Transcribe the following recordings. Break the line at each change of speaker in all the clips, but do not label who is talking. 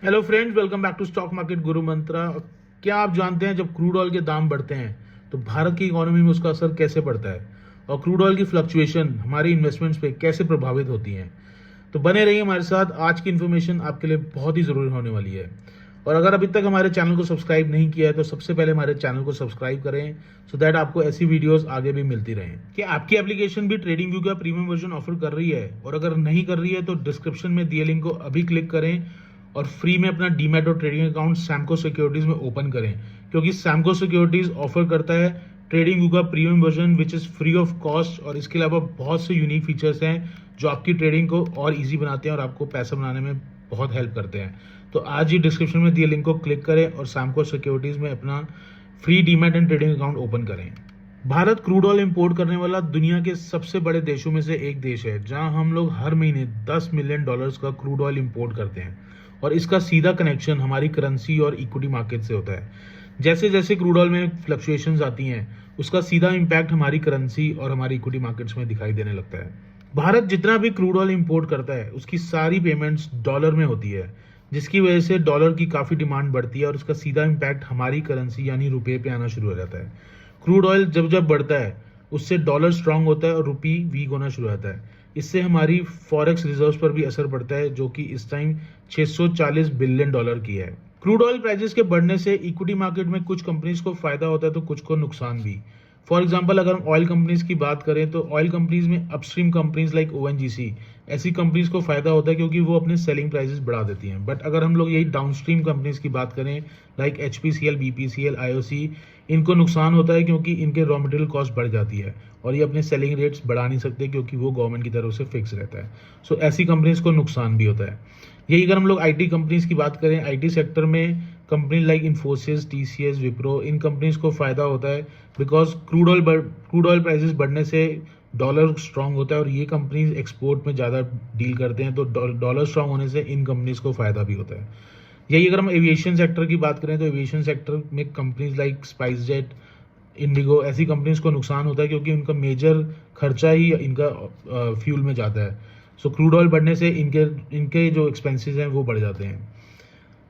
Hello friends, welcome back to stock market Guru Mantra. क्या आप जानते हैं जब क्रूड ऑयल के दाम बढ़ते हैं तो भारत की इकोनॉमी में उसका असर कैसे पड़ता है और क्रूड ऑयल की फ्लक्चुएशन हमारी इन्वेस्टमेंट्स पे कैसे प्रभावित होती हैं। तो बने रहिए हमारे साथ, आज की इन्फॉर्मेशन आपके लिए बहुत ही ज़रूरी होने वाली है। और अगर अभी तक हमारे चैनल को सब्सक्राइब नहीं किया है तो सबसे पहले हमारे चैनल को सब्सक्राइब करें सो दैट आपको ऐसी वीडियोस आगे भी मिलती रहें। क्या आपकी एप्लीकेशन भी ट्रेडिंग व्यू का प्रीमियम वर्जन ऑफर कर रही है? और अगर नहीं कर रही है तो डिस्क्रिप्शन में दिए लिंक को अभी क्लिक करें और फ्री में अपना डीमैट और ट्रेडिंग अकाउंट सैमको सिक्योरिटीज में ओपन करें, क्योंकि सैमको सिक्योरिटीज ऑफर करता है ट्रेडिंग व्यू का premium version which is free of cost. और इसके अलावा बहुत से यूनिक फीचर्स हैं जो आपकी ट्रेडिंग को और इजी बनाते हैं और आपको पैसा बनाने में बहुत हेल्प करते हैं। तो आज ही डिस्क्रिप्शन में दिए लिंक को क्लिक करें और सैमको सिक्योरिटीज में अपना free demat and trading account open करें। भारत क्रूड ऑयल इंपोर्ट करने वाला दुनिया के सबसे बड़े देशों में से एक देश है, जहां हम लोग हर महीने $10 मिलियन का क्रूड ऑयल इंपोर्ट करते हैं। और इसका सीधा कनेक्शन हमारी करेंसी और इक्विटी मार्केट से होता है। जैसे जैसे क्रूड ऑयल में फ्लक्चुएशंस आती हैं, उसका सीधा इम्पैक्ट हमारी करेंसी और हमारी इक्विटी मार्केट्स में दिखाई देने लगता है। भारत जितना भी क्रूड ऑयल इंपोर्ट करता है उसकी सारी पेमेंट्स डॉलर में होती है, जिसकी वजह से डॉलर की काफ़ी डिमांड बढ़ती है और उसका सीधा इम्पैक्ट हमारी करेंसी यानी रुपये पे आना शुरू हो जाता है। क्रूड ऑयल जब जब बढ़ता है उससे डॉलर स्ट्रांग होता है और रुपी वीक होना शुरू होता है। इससे हमारी फॉरेक्स रिजर्व्स पर भी असर पड़ता है, जो कि इस टाइम $640 बिलियन की है। क्रूड ऑयल प्राइसेस के बढ़ने से इक्विटी मार्केट में कुछ कंपनीज को फायदा होता है तो कुछ को नुकसान भी। फॉर एग्जाम्पल, अगर हम ऑयल कंपनीज की बात करें तो ऑयल कंपनीज में अपस्ट्रीम कंपनीज लाइक ओएनजीसी, ऐसी कंपनीज को फायदा होता है क्योंकि वो अपने सेलिंग प्राइसेस बढ़ा देती हैं। बट अगर हम लोग यही डाउनस्ट्रीम कंपनीज की बात करें लाइक एचपीसीएल, बीपीसीएल, आईओसी, इनको नुकसान होता है क्योंकि इनके रॉ मटेरियल कॉस्ट बढ़ जाती है और ये अपने सेलिंग रेट्स बढ़ा नहीं सकते क्योंकि वो गवर्नमेंट की तरफ से फिक्स रहता है। सो ऐसी कंपनीज को नुकसान भी होता है। यही अगर हम लोग आईटी कंपनीज की बात करें, आईटी सेक्टर में company like Infosys, TCS, Wipro, इन कंपनीज को फायदा होता है बिकॉज क्रूड ऑयल प्राइसेस बढ़ने से डॉलर स्ट्रांग होता है और ये कंपनीज एक्सपोर्ट में ज़्यादा डील करते हैं, तो डॉलर स्ट्रांग होने से इन कंपनीज को फायदा भी होता है। यही अगर हम एविएशन सेक्टर की बात करें तो एविएशन सेक्टर में companies like spice jet, Indigo, ऐसी कंपनीज को नुकसान होता है क्योंकि उनका मेजर खर्चा ही इनका फ्यूल में जाता है। सो क्रूड ऑयल बढ़ने से इनके इनके जो एक्सपेंसेस हैं वो बढ़ जाते हैं।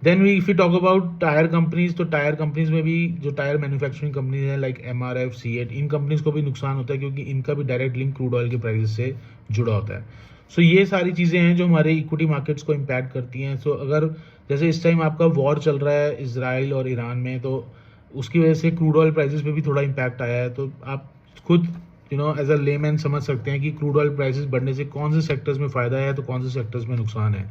Then we if you talk about tyre companies, तो टायर कंपनीज में भी जो टायर मैन्युफैक्चरिंग कंपनीज हैं लाइक एमआरएफ, सीएट, इन कंपनीज को भी नुकसान होता है क्योंकि इनका भी डायरेक्ट लिंक क्रूड ऑयल के प्राइसेस से जुड़ा होता है। सो ये सारी चीज़ें हैं जो हमारे इक्विटी मार्केट्स को इम्पैक्ट करती हैं। सो अगर जैसे इस टाइम आपका वॉर चल रहा है इजराइल और ईरान में, तो उसकी वजह से क्रूड ऑयल प्राइसेस पे भी थोड़ा इम्पैक्ट आया है। तो आप खुद एज अ लेमैन समझ सकते हैं कि क्रूड ऑयल प्राइसेस बढ़ने से कौन से सेक्टर्स में फ़ायदा है तो कौन से सेक्टर्स में नुकसान है।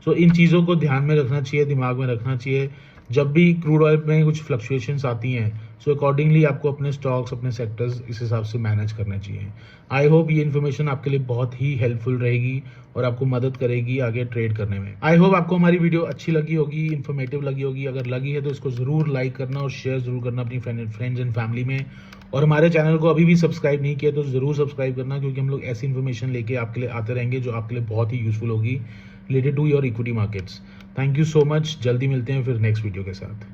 सो इन चीज़ों को ध्यान में रखना चाहिए, दिमाग में रखना चाहिए जब भी क्रूड ऑयल में कुछ फ्लक्चुएशंस आती हैं। सो अकॉर्डिंगली आपको अपने स्टॉक्स, अपने सेक्टर्स इस हिसाब से मैनेज करना चाहिए। आई होप ये इन्फॉर्मेशन आपके लिए बहुत ही हेल्पफुल रहेगी और आपको मदद करेगी आगे ट्रेड करने में। आई होप आपको हमारी वीडियो अच्छी लगी होगी, इन्फॉर्मेटिव लगी होगी। अगर लगी है तो इसको ज़रूर लाइक करना और शेयर ज़रूर करना अपनी फ्रेंड्स एंड फैमिली में। और हमारे चैनल को अभी भी सब्सक्राइब नहीं किया तो ज़रूर सब्सक्राइब करना, क्योंकि हम लोग ऐसी इन्फॉर्मेशन लेके आपके लिए आते रहेंगे जो आपके लिए बहुत ही यूज़फुल होगी related to your equity markets. Thank you so much. जल्दी मिलते हैं फिर नेक्स्ट वीडियो के साथ।